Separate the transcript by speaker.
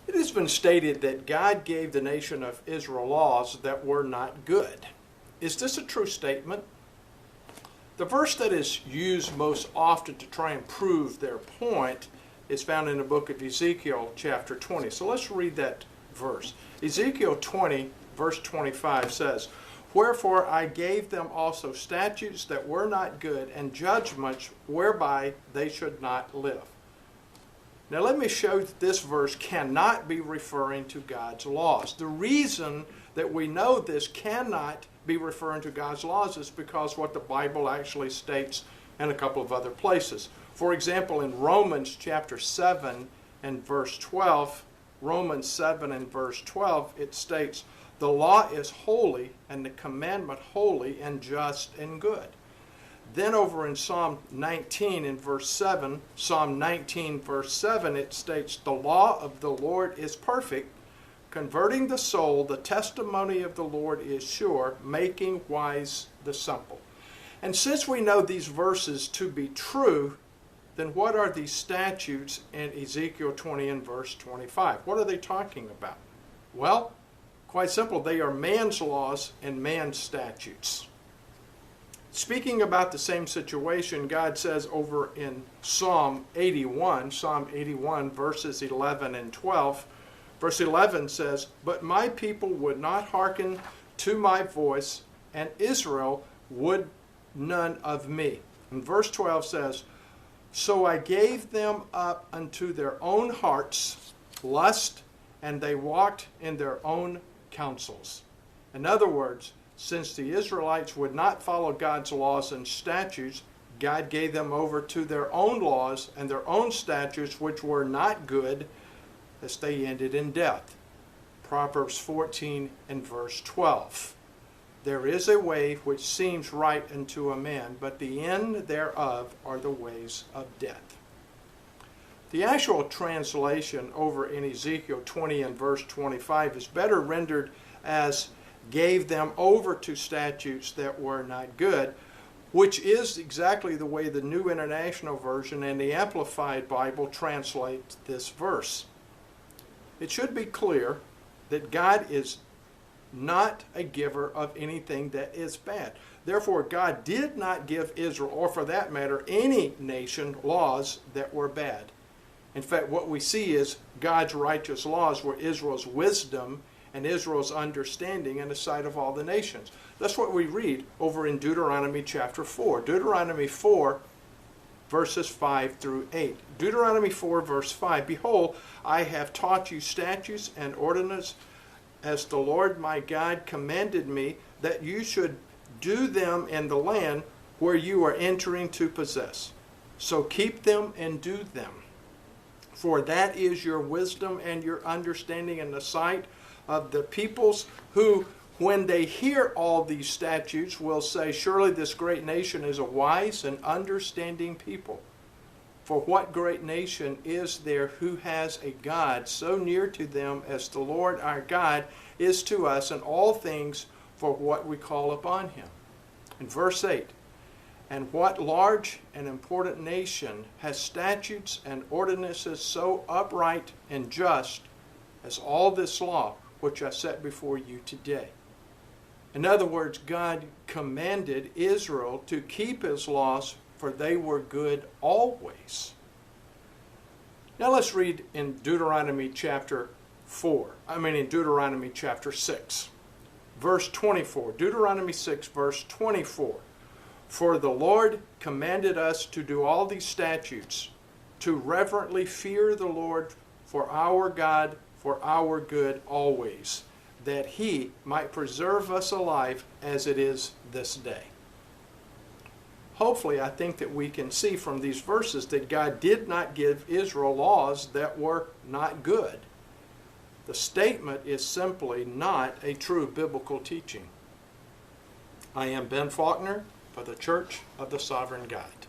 Speaker 1: It has been stated that God gave the nation of Israel laws that were not good. Is this a true statement? The verse that is used most often to try and prove their point is found in the book of Ezekiel chapter 20. So let's read that verse. Ezekiel 20 verse 25 says, "Wherefore I gave them also statutes that were not good, and judgments whereby they should not live." Now let me show that this verse cannot be referring to God's laws. The reason that we know this cannot be referring to God's laws is because what the Bible actually states in a couple of other places. For example, in Romans chapter 7 and verse 12, Romans 7 and verse 12, it states, "The law is holy, and the commandment holy and just and good." Then over in Psalm 19 in verse 7, Psalm 19 verse 7, it states, "The law of the Lord is perfect, converting the soul. The testimony of the Lord is sure, making wise the simple." And since we know these verses to be true, then what are these statutes in Ezekiel 20 and verse 25? What are they talking about? Well, quite simple. They are man's laws and man's statutes. Speaking about the same situation, God says over in Psalm 81 verses 11 and 12, verse 11 says, "But my people would not hearken to my voice, and Israel would none of me." And verse 12 says, "So I gave them up unto their own hearts, lust, and they walked in their own counsels." In other words, since the Israelites would not follow God's laws and statutes, God gave them over to their own laws and their own statutes, which were not good, as they ended in death. Proverbs 14 and verse 12. "There is a way which seems right unto a man, but the end thereof are the ways of death." The actual translation over in Ezekiel 20 and verse 25 is better rendered as "gave them over to statutes that were not good," which is exactly the way the New International Version and the Amplified Bible translate this verse. It should be clear that God is not a giver of anything that is bad. Therefore, God did not give Israel, or for that matter, any nation, laws that were bad. In fact, what we see is God's righteous laws were Israel's wisdom and Israel's understanding in the sight of all the nations. That's what we read over in Deuteronomy chapter 4. Deuteronomy 4, verses 5 through 8. Deuteronomy 4, verse 5, "Behold, I have taught you statutes and ordinances as the Lord my God commanded me, that you should do them in the land where you are entering to possess. So keep them and do them. For that is your wisdom and your understanding in the sight of the peoples, who, when they hear all these statutes, will say, Surely this great nation is a wise and understanding people. For what great nation is there who has a God so near to them as the Lord our God is to us in all things for what we call upon him?" In verse 8, "And what large and important nation has statutes and ordinances so upright and just as all this law which I set before you today?" In other words, God commanded Israel to keep his laws, for they were good always. Now let's read in Deuteronomy chapter 6, verse 24. Deuteronomy 6, verse 24. "For the Lord commanded us to do all these statutes, to reverently fear the Lord for our God, for our good always, that he might preserve us alive as it is this day." Hopefully, I think that we can see from these verses that God did not give Israel laws that were not good. The statement is simply not a true biblical teaching. I am Ben Faulkner for the Church of the Sovereign God.